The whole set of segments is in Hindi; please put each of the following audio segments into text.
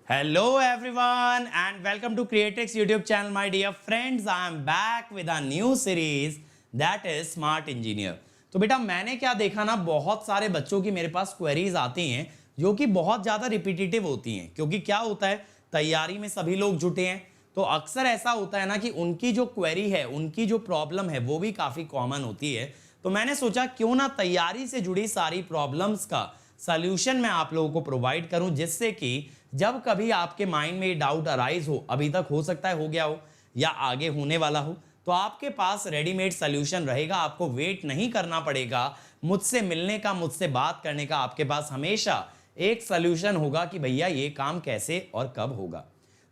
Hello everyone and welcome to Createx YouTube channel my dear friends. I am back with a new series that is Smart Engineer. तो बेटा मैंने क्या देखा ना, बहुत सारे बच्चों की मेरे पास क्वेरीज आती हैं जो कि बहुत ज़्यादा रिपीटेटिव होती हैं, क्योंकि क्या होता है तैयारी में सभी लोग जुटे हैं। तो अक्सर ऐसा होता है ना कि उनकी जो क्वेरी है, उनकी जो प्रॉब्लम है वो भी काफ़ी कॉमन होती है। तो मैंने सोचा क्यों ना तैयारी से जुड़ी सारी प्रॉब्लम्स का सॉल्यूशन मैं आप लोगों को प्रोवाइड करूं, जिससे कि जब कभी आपके माइंड में डाउट अराइज हो, अभी तक हो सकता है हो गया हो या आगे होने वाला हो, तो आपके पास रेडीमेड सॉल्यूशन रहेगा। आपको वेट नहीं करना पड़ेगा मुझसे मिलने का, मुझसे बात करने का। आपके पास हमेशा एक सॉल्यूशन होगा कि भैया ये काम कैसे और कब होगा।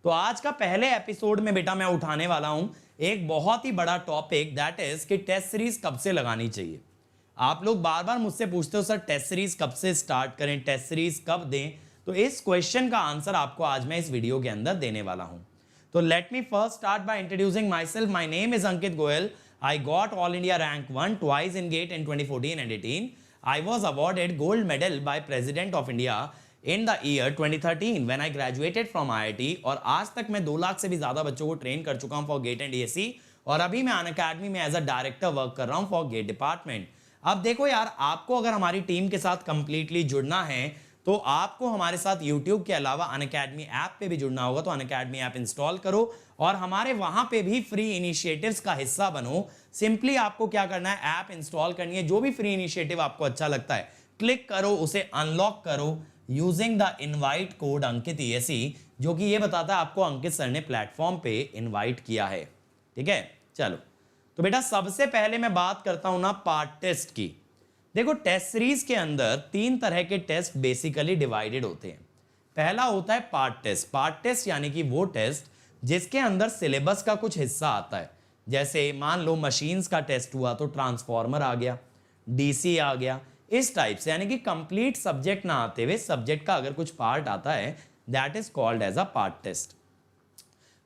तो आज का पहले एपिसोड में बेटा मैं उठाने वाला हूं एक बहुत ही बड़ा टॉपिक, दैट इज कि टेस्ट सीरीज कब से लगानी चाहिए। आप लोग बार बार मुझसे पूछते हो सर टेस्ट सीरीज कब से स्टार्ट करें, टेस्ट सीरीज कब दें। तो इस क्वेश्चन का आंसर आपको आज मैं इस वीडियो के अंदर देने वाला हूं। तो let me first start by introducing my self. My name is Ankit Goyal. I got All India Rank 1 twice in GATE in 2014 and 18. I was awarded gold medal by President of India in the year 2013 when I graduated from IIT. और आज तक मैं 2 लाख से भी ज्यादा बच्चों को ट्रेन कर चुका हूं फॉर गेट एंड DSE, और अभी मैं अनअकैडमी में एज अ डायरेक्टर वर्क कर रहा हूं फॉर गेट डिपार्टमेंट। अब देखो यार, आपको अगर हमारी टीम के साथ कंप्लीटली जुड़ना है तो आपको हमारे साथ YouTube के अलावा अनअकैडमी ऐप पे भी जुड़ना होगा। तो अनअकैडमी ऐप इंस्टॉल करो और हमारे वहां पे भी फ्री इनिशिएटिव्स का हिस्सा बनो। सिंपली आपको क्या करना है, ऐप इंस्टॉल करनी है, जो भी फ्री इनिशिएटिव आपको अच्छा लगता है क्लिक करो, उसे अनलॉक करो using the invite code Ankit ESE, जो कि ये बताता है आपको अंकित सर ने प्लेटफॉर्म पे इनवाइट किया है। ठीक है, चलो तो बेटा सबसे पहले मैं बात करता हूं ना पार्ट टेस्ट की। देखो टेस्ट सीरीज के अंदर 3 तरह के टेस्ट बेसिकली डिवाइडेड होते हैं। पहला होता है पार्ट टेस्ट। पार्ट टेस्ट यानी कि वो टेस्ट जिसके अंदर सिलेबस का कुछ हिस्सा आता है। जैसे मान लो मशीन्स का टेस्ट हुआ तो ट्रांसफॉर्मर आ गया, DC आ गया, इस टाइप से, यानी कि कंप्लीट सब्जेक्ट ना आते हुए सब्जेक्ट का अगर कुछ पार्ट आता है, that is called as a part test.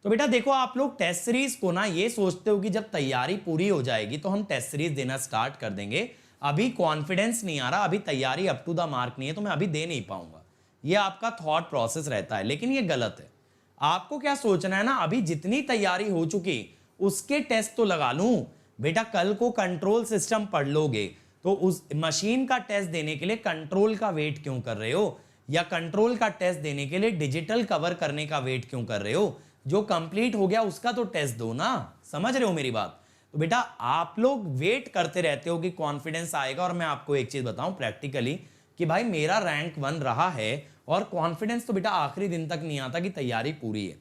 तो बेटा देखो, आप लोग टेस्ट सीरीज को ना ये सोचते हो कि जब तैयारी पूरी हो जाएगी तो हम टेस्ट सीरीज देना स्टार्ट कर देंगे। अभी कॉन्फिडेंस नहीं आ रहा, अभी तैयारी अप टू द मार्क नहीं है, तो मैं अभी दे नहीं पाऊंगा। ये आपका थॉट प्रोसेस रहता है, लेकिन ये गलत है। आपको क्या सोचना है ना, अभी जितनी तैयारी हो चुकी उसके टेस्ट तो लगा लूं। बेटा कल को कंट्रोल सिस्टम पढ़ लोगे तो उस मशीन का टेस्ट देने के लिए कंट्रोल का वेट क्यों कर रहे हो, या कंट्रोल का टेस्ट देने के लिए डिजिटल कवर करने का वेट क्यों कर रहे हो। जो कंप्लीट हो गया उसका तो टेस्ट दो ना। समझ रहे हो मेरी बात। तो बेटा आप लोग वेट करते रहते हो कि कॉन्फिडेंस आएगा, और मैं आपको एक चीज बताऊं प्रैक्टिकली कि भाई मेरा रैंक 1 रहा है, और कॉन्फिडेंस तो बेटा आखिरी दिन तक नहीं आता कि तैयारी पूरी है।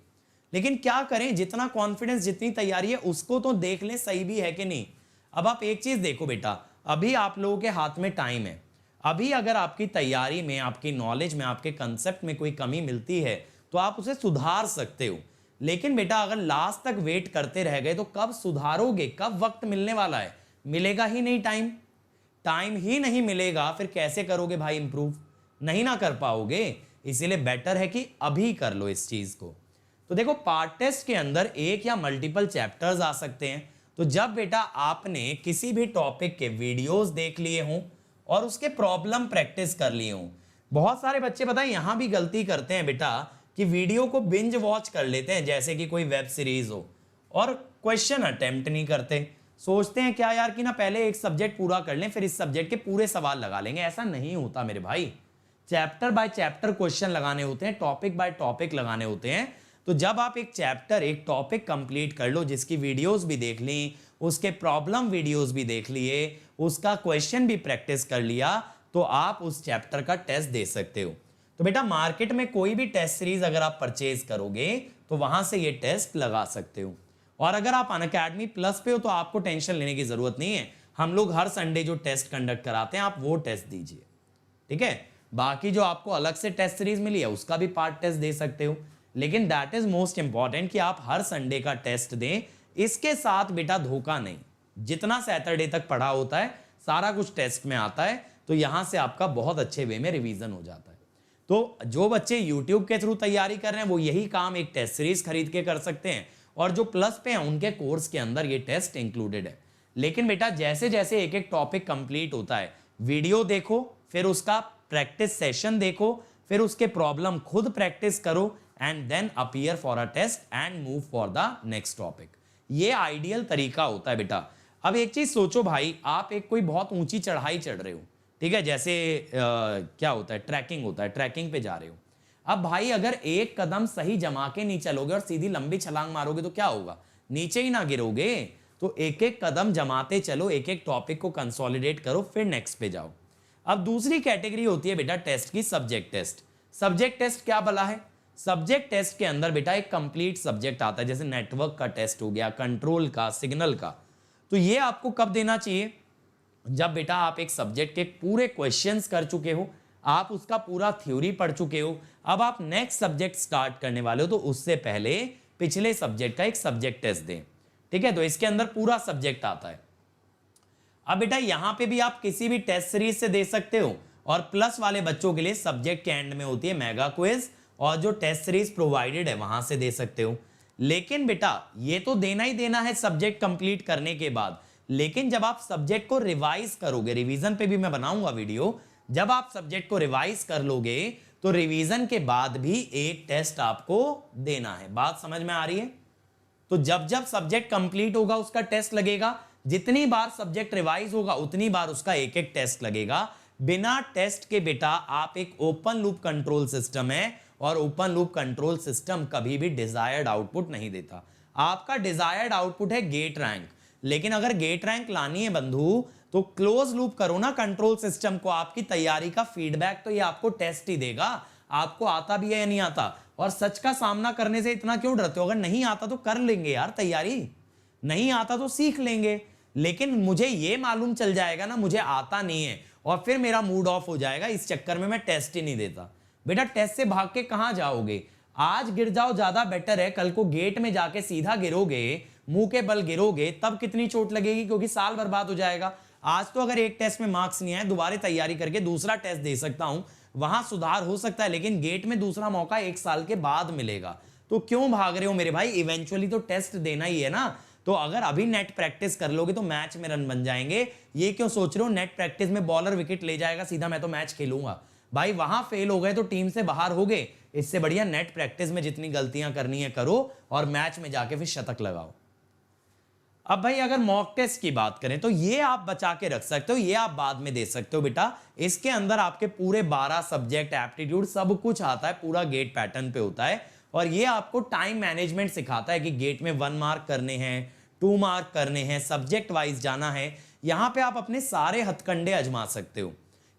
लेकिन क्या करें, जितना कॉन्फिडेंस जितनी तैयारी है उसको तो देख लें सही भी है कि नहीं। अब आप एक चीज देखो बेटा, अभी आप लोगों के हाथ में टाइम है। अभी अगर आपकी तैयारी में, आपकी नॉलेज में, आपके कंसेप्ट में कोई कमी मिलती है तो आप उसे सुधार सकते हो। लेकिन बेटा अगर लास्ट तक वेट करते रह गए तो कब सुधारोगे, कब वक्त मिलने वाला है, मिलेगा ही नहीं टाइम। टाइम ही नहीं मिलेगा, फिर कैसे करोगे भाई इंप्रूव, नहीं ना कर पाओगे। इसीलिए बेटर है कि अभी कर लो इस चीज को। तो देखो पार्ट टेस्ट के अंदर एक या मल्टीपल चैप्टर्स आ सकते हैं। तो जब बेटा आपने किसी भी टॉपिक के वीडियोस देख लिए हों और उसके प्रॉब्लम प्रैक्टिस कर लिए हों। बहुत सारे बच्चे बताएं यहां भी गलती करते हैं बेटा कि वीडियो को बिंज वॉच कर लेते हैं, जैसे कि कोई वेब सीरीज हो, और क्वेश्चन अटेम्प्ट नहीं करते। सोचते हैं क्या यार कि ना पहले एक सब्जेक्ट पूरा कर लें फिर इस सब्जेक्ट के पूरे सवाल लगा लेंगे। ऐसा नहीं होता मेरे भाई। चैप्टर बाय चैप्टर क्वेश्चन लगाने होते हैं, टॉपिक बाय टॉपिक लगाने होते हैं। तो जब आप एक चैप्टर, एक टॉपिक कंप्लीट कर लो, जिसकी वीडियोस भी देख ली, उसके प्रॉब्लम वीडियोस भी देख लिए, उसका क्वेश्चन भी प्रैक्टिस कर लिया, तो आप उस चैप्टर का टेस्ट दे सकते हो। तो बेटा मार्केट में कोई भी टेस्ट सीरीज अगर आप परचेज करोगे तो वहां से ये टेस्ट लगा सकते हो। और अगर आप अनअकैडमी प्लस पे हो तो आपको टेंशन लेने की जरूरत नहीं है। हम लोग हर संडे जो टेस्ट कंडक्ट कराते हैं आप वो टेस्ट दीजिए। ठीक है, बाकी जो आपको अलग से टेस्ट सीरीज मिली है उसका भी पार्ट टेस्ट दे सकते हो। लेकिन दैट इज मोस्ट इंपॉर्टेंट कि आप हर संडे का टेस्ट दें। इसके साथ बेटा धोखा नहीं, जितना सैटरडे तक पढ़ा होता है सारा कुछ टेस्ट में आता है, तो यहां से आपका बहुत अच्छे वे में रिवीजन हो जाता है। तो जो बच्चे YouTube के थ्रू तैयारी कर रहे हैं वो यही काम एक टेस्ट सीरीज खरीद के कर सकते हैं, और जो प्लस पे हैं उनके कोर्स के अंदर ये टेस्ट इंक्लूडेड है। लेकिन बेटा जैसे जैसे एक एक टॉपिक कंप्लीट होता है, वीडियो देखो, फिर उसका प्रैक्टिस सेशन देखो, फिर उसके प्रॉब्लम खुद प्रैक्टिस करो, and then appear for a test and move for the next topic. ये आइडियल तरीका होता है बेटा। अब एक चीज सोचो भाई, आप एक कोई बहुत ऊंची चढ़ाई चढ़ रहे हो, ठीक है, जैसे क्या होता है, ट्रैकिंग होता है, ट्रैकिंग पे जा रहे हो। अब भाई अगर एक कदम सही जमा के नहीं चलोगे और सीधी लंबी छलांग मारोगे तो क्या होगा, नीचे ही ना गिरोगे। तो एक एक कदम जमाते चलो, एक एक टॉपिक को कंसोलिडेट करो, फिर नेक्स्ट पे जाओ। अब दूसरी कैटेगरी होती है बेटा टेस्ट की, सब्जेक्ट टेस्ट। सब्जेक्ट टेस्ट क्या भला है? सब्जेक्ट टेस्ट के अंदर बेटा एक कंप्लीट सब्जेक्ट आता है, जैसे नेटवर्क का टेस्ट हो गया, कंट्रोल का, सिग्नल का। तो ये आपको कब देना चाहिए? जब बेटा आप एक सब्जेक्ट के पूरे क्वेश्चंस कर चुके हो, आप उसका पूरा थ्योरी पढ़ चुके हो, अब आप नेक्स्ट सब्जेक्ट स्टार्ट करने वाले हो, तो उससे पहले पिछले सब्जेक्ट का एक सब्जेक्ट टेस्ट दें, ठीक है। तो इसके अंदर पूरा सब्जेक्ट आता है। अब बेटा यहां पे भी आप किसी भी टेस्ट सीरीज से दे सकते हो, और प्लस वाले बच्चों के लिए सब्जेक्ट के एंड में होती है मेगा क्विज, और जो टेस्ट सीरीज प्रोवाइडेड है वहां से दे सकते हो। लेकिन बेटा ये तो देना ही देना है सब्जेक्ट कंप्लीट करने के बाद, लेकिन जब आप सब्जेक्ट को रिवाइज करोगे, रिवीजन पे भी मैं बनाऊंगा वीडियो, जब आप सब्जेक्ट को रिवाइज कर लोगे तो रिवीजन के बाद भी एक टेस्ट आपको देना है। बात समझ में आ रही है? तो जब जब सब्जेक्ट कंप्लीट होगा उसका टेस्ट लगेगा, जितनी बार सब्जेक्ट रिवाइज होगा उतनी बार उसका एक एक टेस्ट लगेगा। बिना टेस्ट के बेटा आप एक ओपन लूप कंट्रोल सिस्टम है, और ओपन लूप कंट्रोल सिस्टम कभी भी डिजायर्ड आउटपुट नहीं देता। आपका डिजायर्ड आउटपुट है गेट रैंक, लेकिन अगर गेट रैंक लानी है बंधु तो क्लोज लूप करो ना कंट्रोल सिस्टम को। आपकी तैयारी का फीडबैक तो ये आपको टेस्ट ही देगा, आपको आता भी है या नहीं आता। और सच का सामना करने से इतना क्यों डरते हो? अगर नहीं आता तो कर लेंगे यार तैयारी, नहीं आता तो सीख लेंगे। लेकिन मुझे ये मालूम चल जाएगा ना मुझे आता नहीं है, और फिर मेरा मूड ऑफ हो जाएगा, इस चक्कर में मैं टेस्ट ही नहीं देता। बेटा टेस्ट से भाग के कहां जाओगे? आज गिर जाओ ज्यादा बेटर है, कल को गेट में जाके सीधा गिरोगे, मुंह के बल गिरोगे, तब कितनी चोट लगेगी, क्योंकि साल बर्बाद हो जाएगा। आज तो अगर एक टेस्ट में मार्क्स नहीं आए, दोबारा तैयारी करके दूसरा टेस्ट दे सकता हूं, वहां सुधार हो सकता है, लेकिन गेट में दूसरा मौका 1 साल के बाद मिलेगा। तो क्यों भाग रहे हो मेरे भाई? इवेंचुअली तो टेस्ट देना ही है ना। तो अगर अभी नेट प्रैक्टिस कर लोगे तो मैच में रन बन जाएंगे। ये क्यों सोच रहे हो नेट प्रैक्टिस में बॉलर विकेट ले जाएगा सीधा, मैं तो मैच खेलूंगा? भाई वहां फेल हो गए तो टीम से बाहर हो गए, इससे बढ़िया नेट प्रैक्टिस में जितनी गलतियां करनी है करो, और मैच में जाके फिर शतक लगाओ। अब भाई अगर मॉक टेस्ट की बात करें तो ये आप बचा के रख सकते हो, ये आप बाद में दे सकते हो बेटा। इसके अंदर आपके पूरे 12 सब्जेक्ट, एप्टीट्यूड सब कुछ आता है, पूरा गेट पैटर्न पे होता है, और ये आपको टाइम मैनेजमेंट सिखाता है कि गेट में 1 मार्क करने हैं, 2 मार्क करने हैं, सब्जेक्ट वाइज जाना है। यहां पे आप अपने सारे हथकंडे आजमा सकते हो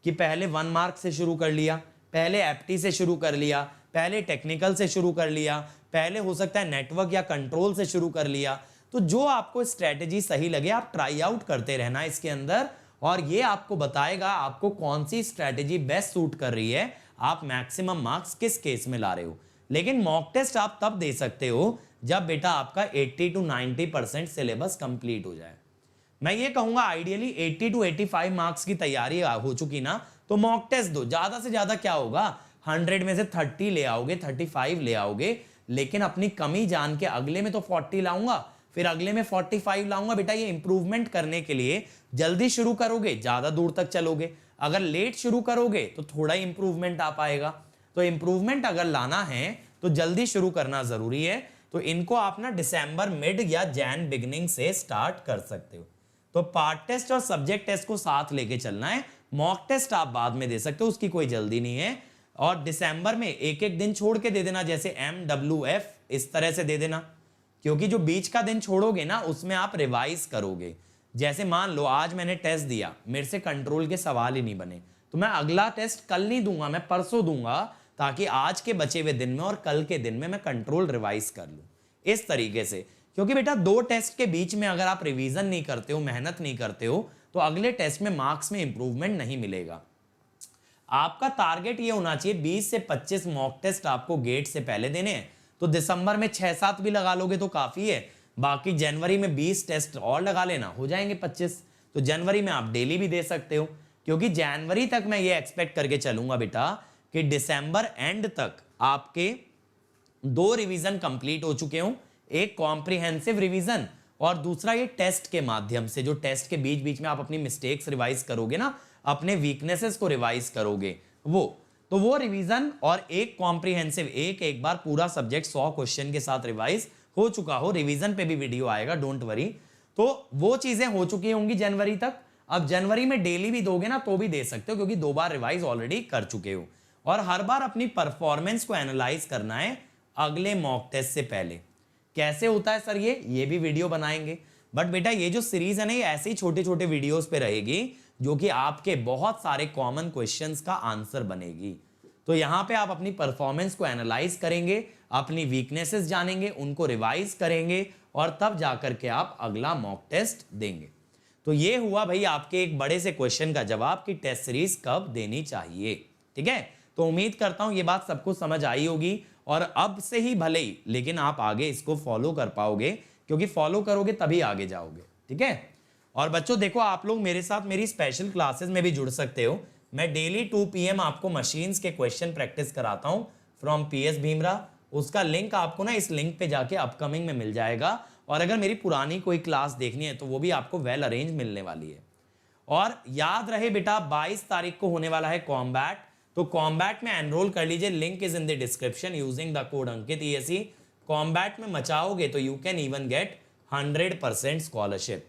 कि पहले 1 मार्क से शुरू कर लिया, पहले एप्टी से शुरू कर लिया, पहले टेक्निकल से शुरू कर लिया, पहले हो सकता है नेटवर्क या कंट्रोल से शुरू कर लिया। तो जो आपको स्ट्रेटेजी सही लगे आप ट्राई आउट करते रहना इसके अंदर, और ये आपको बताएगा आपको कौन सी स्ट्रेटेजी बेस्ट सूट कर रही है, आप मैक्सिमम मार्क्स किस केस में ला रहे हो। लेकिन मॉक टेस्ट आप तब दे सकते हो जब बेटा आपका 80 to 90% सिलेबस कंप्लीट हो जाए। मैं ये कहूंगा आइडियली 80 to 85 मार्क्स की तैयारी हो चुकी ना तो मॉक टेस्ट दो। ज्यादा से ज्यादा क्या होगा, 100 में से 30 ले आओगे, 35 ले आओगे, लेकिन अपनी कमी जान के अगले में तो 40 लाऊंगा, फिर अगले में 45 लाऊंगा। बेटा ये इंप्रूवमेंट करने के लिए जल्दी शुरू करोगे ज्यादा दूर तक चलोगे, अगर लेट शुरू करोगे तो थोड़ा ही इंप्रूवमेंट आ पाएगा। तो इंप्रूवमेंट अगर लाना है तो जल्दी शुरू करना जरूरी है। तो इनको आप ना दिसंबर मिड या जैन बिगिनिंग से स्टार्ट कर सकते हो। तो पार्ट टेस्ट और सब्जेक्ट टेस्ट को साथ लेके चलना है, मॉक टेस्ट आप बाद में दे सकते हो, उसकी कोई जल्दी नहीं है। और दिसंबर में एक एक दिन छोड़ के दे देना, जैसे MWF इस तरह से दे देना, क्योंकि जो बीच का दिन छोड़ोगे ना उसमें आप रिवाइज करोगे। जैसे मान लो आज मैंने टेस्ट दिया, मेरे से कंट्रोल के सवाल ही नहीं बने, तो मैं अगला टेस्ट कल नहीं दूंगा, मैं परसों दूंगा, ताकि आज के बचे हुए दिन में और कल के दिन में मैं कंट्रोल रिवाइज कर लूं इस तरीके से। क्योंकि बेटा 2 टेस्ट के बीच में अगर आप रिवीजन नहीं करते हो, मेहनत नहीं करते हो, तो अगले टेस्ट में मार्क्स में इंप्रूवमेंट नहीं मिलेगा। आपका टारगेट ये होना चाहिए 20 से 25 मॉक टेस्ट आपको गेट से पहले देने हैं। तो दिसंबर में 6-7 भी लगा लोगे तो काफी है, बाकी जनवरी में 20 टेस्ट और लगा लेना, हो जाएंगे 25। तो जनवरी में आप डेली भी दे सकते हो, क्योंकि जनवरी तक मैं ये एक्सपेक्ट करके चलूंगा बेटा कि दिसंबर एंड तक आपके 2 रिवीजन कंप्लीट हो चुके हों, एक कॉम्प्रिहेंसिव रिवीजन और दूसरा ये टेस्ट के माध्यम से, जो टेस्ट के बीच बीच में आप अपनी मिस्टेक्स रिवाइज करोगे ना, अपने वीकनेसेस को रिवाइज करोगे वो। तो वो रिवीजन और एक कॉम्प्रिहेंसिव एक बार पूरा सब्जेक्ट 100 क्वेश्चन के साथ रिवाइज हो चुका हो, रिवीजन पे भी वीडियो आएगा, डोंट वरी। तो वो चीजें हो चुकी होंगी जनवरी तक। अब जनवरी में डेली भी दोगे ना तो भी दे सकते हो, क्योंकि 2 बार रिवाइज ऑलरेडी कर चुके हो। और हर बार अपनी परफॉर्मेंस को एनालाइज करना है अगले मॉक टेस्ट से पहले। कैसे होता है सर ये भी वीडियो बनाएंगे, बट बेटा ये जो सीरीज है ना, ये ऐसे ही छोटे छोटे वीडियोस पे रहेगी जो कि आपके बहुत सारे कॉमन क्वेश्चंस का आंसर बनेगी। तो यहां पे आप अपनी परफॉर्मेंस को एनालाइज करेंगे, अपनी वीकनेसेस जानेंगे, उनको रिवाइज करेंगे और तब जाकर के आप अगला मॉक टेस्ट देंगे। तो ये हुआ भाई आपके एक बड़े से क्वेश्चन का जवाब कि टेस्ट सीरीज कब देनी चाहिए। ठीक है, तो उम्मीद करता हूं ये बात सबको समझ आई होगी, और अब से ही भले ही, लेकिन आप आगे इसको फॉलो कर पाओगे, क्योंकि फॉलो करोगे तभी आगे जाओगे। ठीक है, और बच्चों देखो आप लोग मेरे साथ मेरी स्पेशल क्लासेस में भी जुड़ सकते हो। मैं डेली 2 PM आपको मशीन्स के क्वेश्चन प्रैक्टिस कराता हूं फ्रॉम PS भीमरा। उसका लिंक आपको ना इस लिंक पे जाके अपकमिंग में मिल जाएगा, और अगर मेरी पुरानी कोई क्लास देखनी है तो वो भी आपको वेल अरेंज मिलने वाली है। और याद रहे बेटा 22 तारीख को होने वाला है कॉम्बैट, तो कॉम्बैट में एनरोल कर लीजिए, link is in the description using the code Ankit ESE। Combat में मचाओगे तो you can even get 100% scholarship.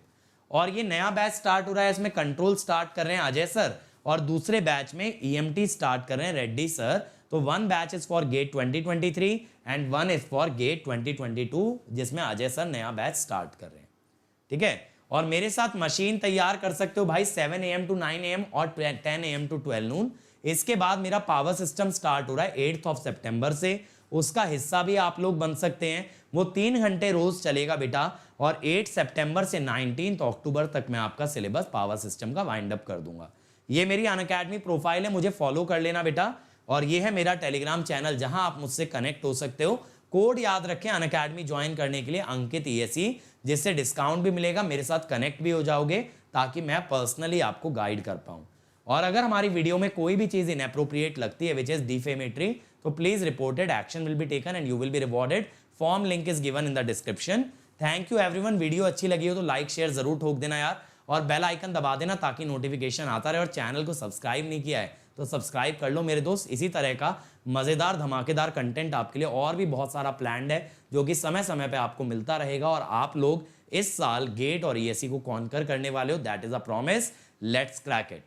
और ये नया बैच स्टार्ट हो रहा है, इसमें कंट्रोल स्टार्ट कर रहे हैं अजय सर, और दूसरे बैच में EMT स्टार्ट कर रहे हैं रेड्डी सर। तो 1 batch is for GATE 2023 and 1 is for GATE 2022, जिसमें अजय सर नया बैच स्टार्ट कर रहे हैं। ठीक है, और मेरे साथ मशीन तैयार कर सकते हो भाई 7 AM to 9 AM और 10 AM to 12 noon। इसके बाद मेरा पावर सिस्टम स्टार्ट हो रहा है 8 सितंबर से, उसका हिस्सा भी आप लोग बन सकते हैं। वो 3 घंटे रोज चलेगा बेटा, और 8 सितंबर से 19 अक्टूबर तक मैं आपका सिलेबस पावर सिस्टम का वाइंड अप कर दूंगा। ये मेरी अनअकैडमी प्रोफाइल है, मुझे फॉलो कर लेना बेटा। और ये है मेरा टेलीग्राम चैनल जहां आप मुझसे कनेक्ट हो सकते हो। कोड याद रखें अनअकैडमी ज्वाइन करने के लिए अंकित ESE, जिससे डिस्काउंट भी मिलेगा, मेरे साथ कनेक्ट भी हो जाओगे, ताकि मैं पर्सनली आपको गाइड कर पाऊं। और अगर हमारी वीडियो में कोई भी चीज इनएप्रोप्रिएट लगती है विच इज डिफेमेटरी, तो please reported, action will be taken and you will be rewarded. Form link is given in the description. Thank you everyone. Video अच्छी लगी हो तो लाइक शेयर जरूर ठोक देना यार, और बेल आइकन दबा देना ताकि नोटिफिकेशन आता रहे। और चैनल को सब्सक्राइब नहीं किया है तो सब्सक्राइब कर लो मेरे दोस्त। इसी तरह का मजेदार धमाकेदार कंटेंट आपके लिए और भी बहुत सारा प्लान्ड है, जो कि समय समय पे आपको मिलता रहेगा। और आप लोग इस साल गेट और ESE को कॉन्कर करने वाले हो, that is a promise. Let's crack it.